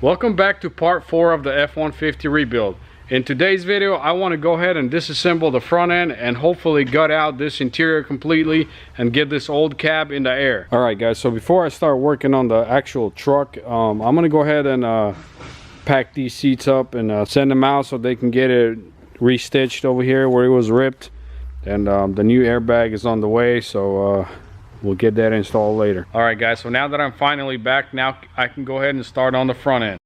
Welcome back to part 4 of the F-150 rebuild. In today's video, I want to go ahead and disassemble the front end and hopefully gut out this interior completely and get this old cab in the air. Alright guys, so before I start working on the actual truck, I'm going to go ahead and pack these seats up and send them out so they can get it restitched over here where it was ripped. And the new airbag is on the way, so we'll get that installed later. Alright guys, so now that I'm finally back, now I can go ahead and start on the front end.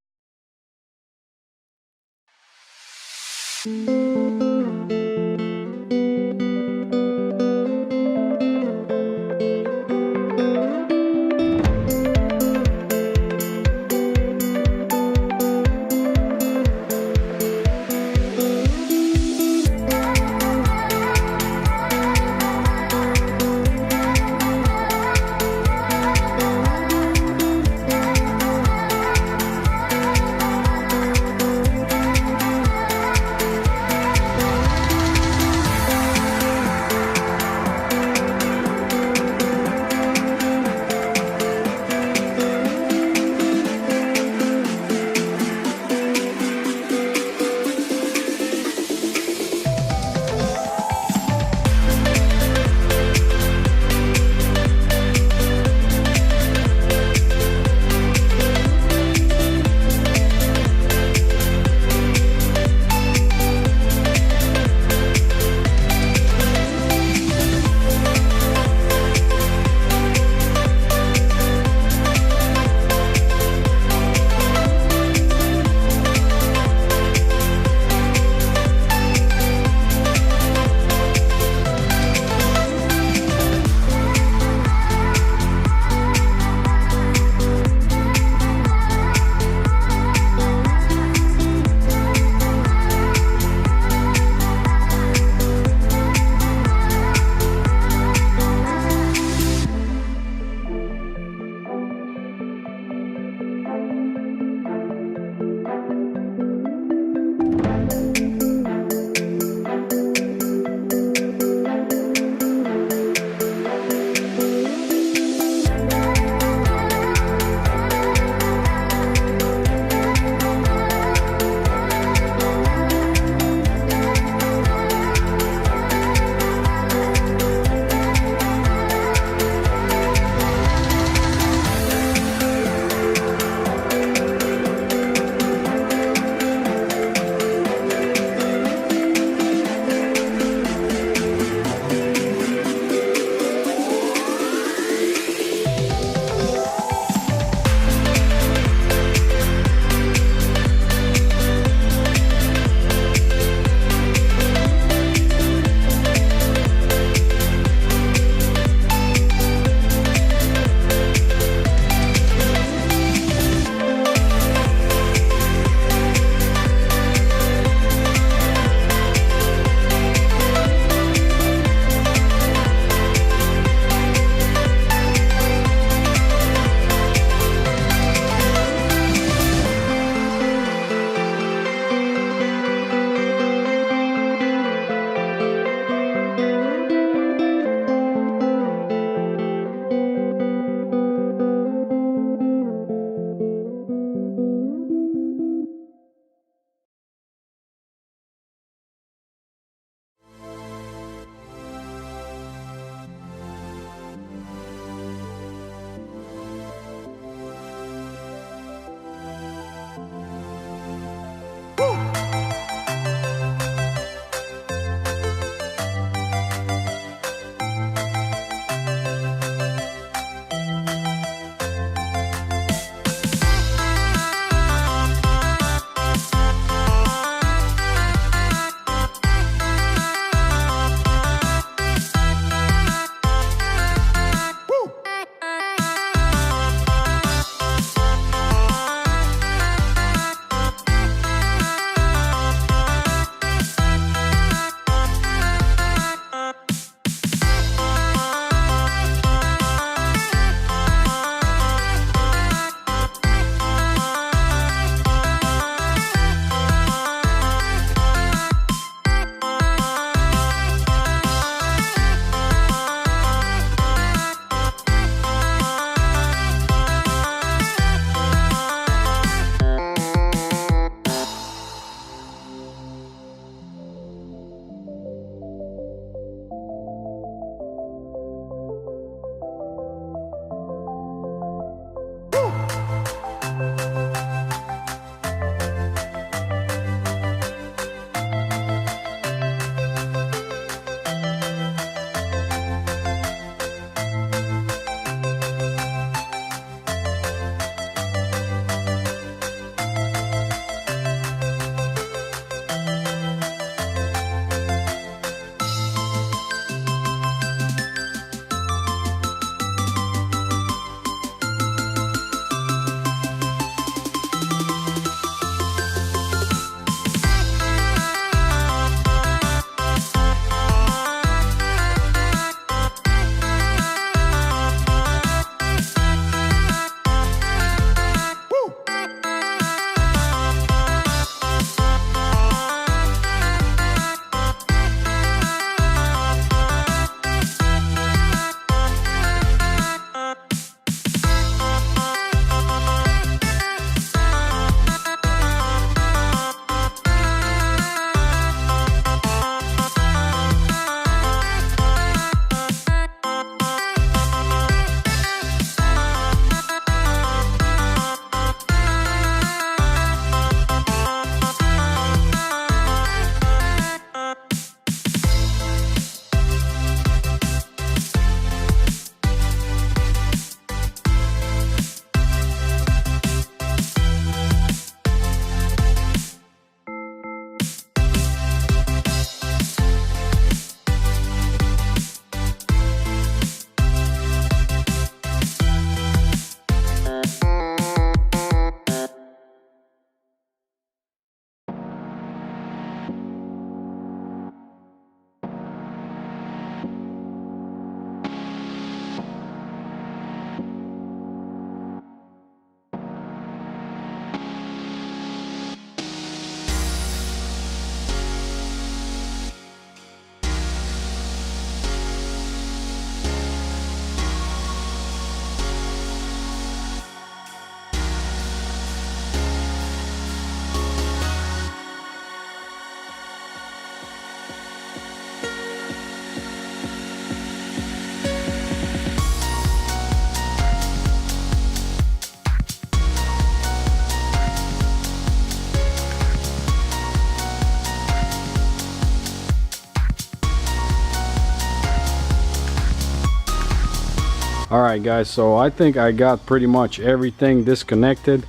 All right guys, so I think I got pretty much everything disconnected.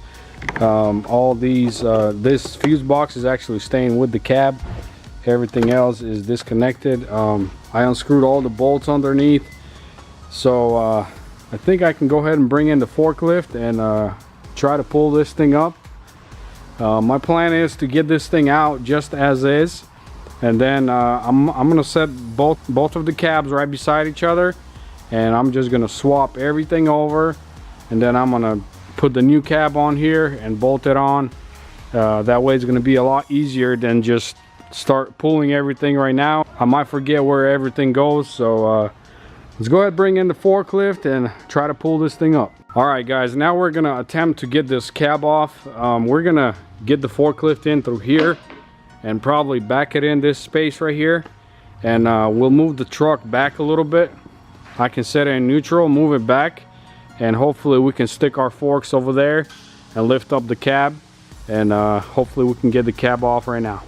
All these this fuse box is actually staying with the cab. Everything else is disconnected. I unscrewed all the bolts underneath, so I think I can go ahead and bring in the forklift and try to pull this thing up. My plan is to get this thing out just as is, and then I'm gonna set both of the cabs right beside each other, and I'm just gonna swap everything over, and then I'm gonna put the new cab on here and bolt it on. That way it's gonna be a lot easier than just start pulling everything right now. I might forget where everything goes, so let's go ahead and bring in the forklift and try to pull this thing up. All right guys, now we're gonna attempt to get this cab off. We're gonna get the forklift in through here and probably back it in this space right here, and we'll move the truck back a little bit. I can set it in neutral, move it back, and hopefully we can stick our forks over there and lift up the cab, and hopefully we can get the cab off right now.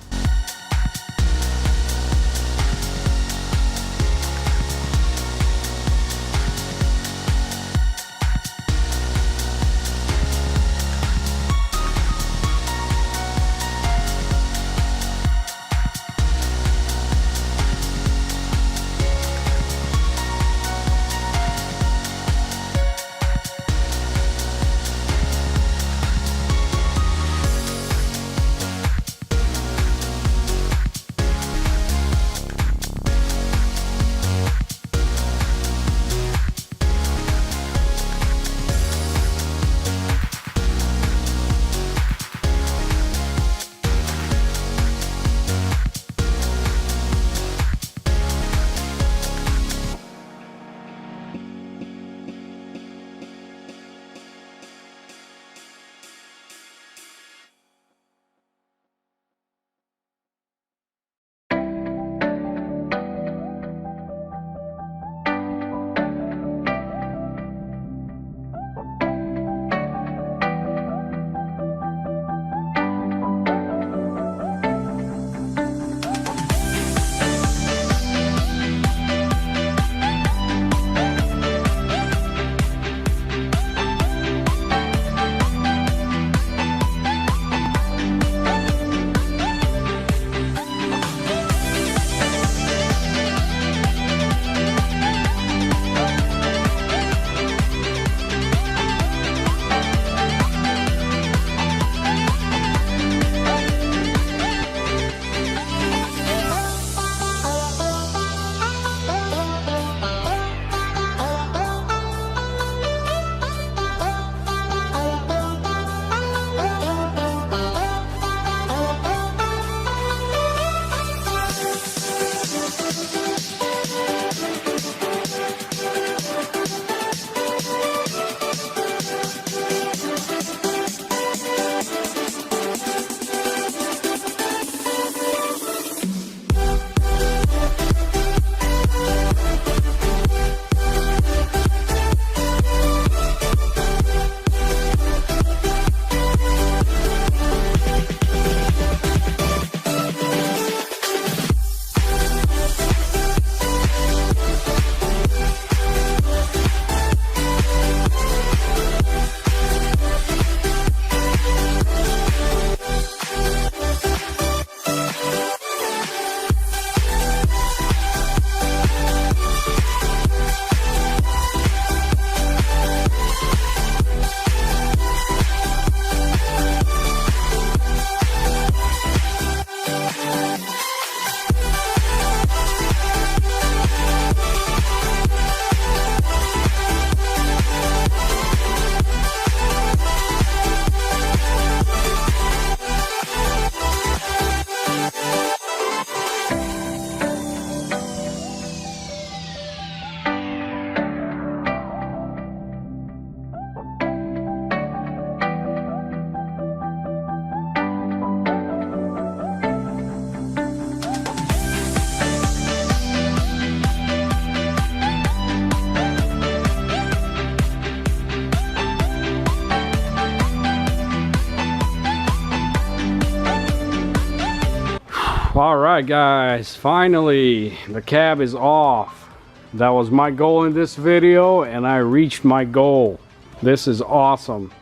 All right guys, finally the cab is off. That was my goal in this video, and I reached my goal. This is awesome.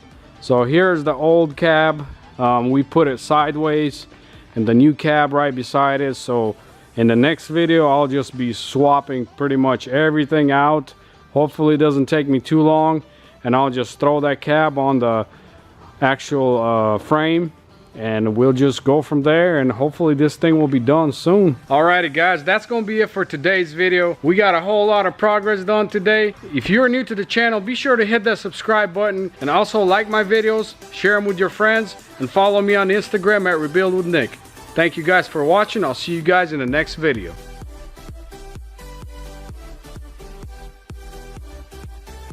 So here's the old cab. We put it sideways and the new cab right beside it. So in the next video, I'll just be swapping pretty much everything out. Hopefully it doesn't take me too long, and I'll just throw that cab on the actual frame, and we'll just go from there, and hopefully this thing will be done soon. Alrighty guys, that's gonna be it for today's video. We got a whole lot of progress done today. If you're new to the channel, be sure to hit that subscribe button, and also like my videos, share them with your friends, and follow me on Instagram at Rebuild with Nick. Thank you guys for watching. I'll see you guys in the next video.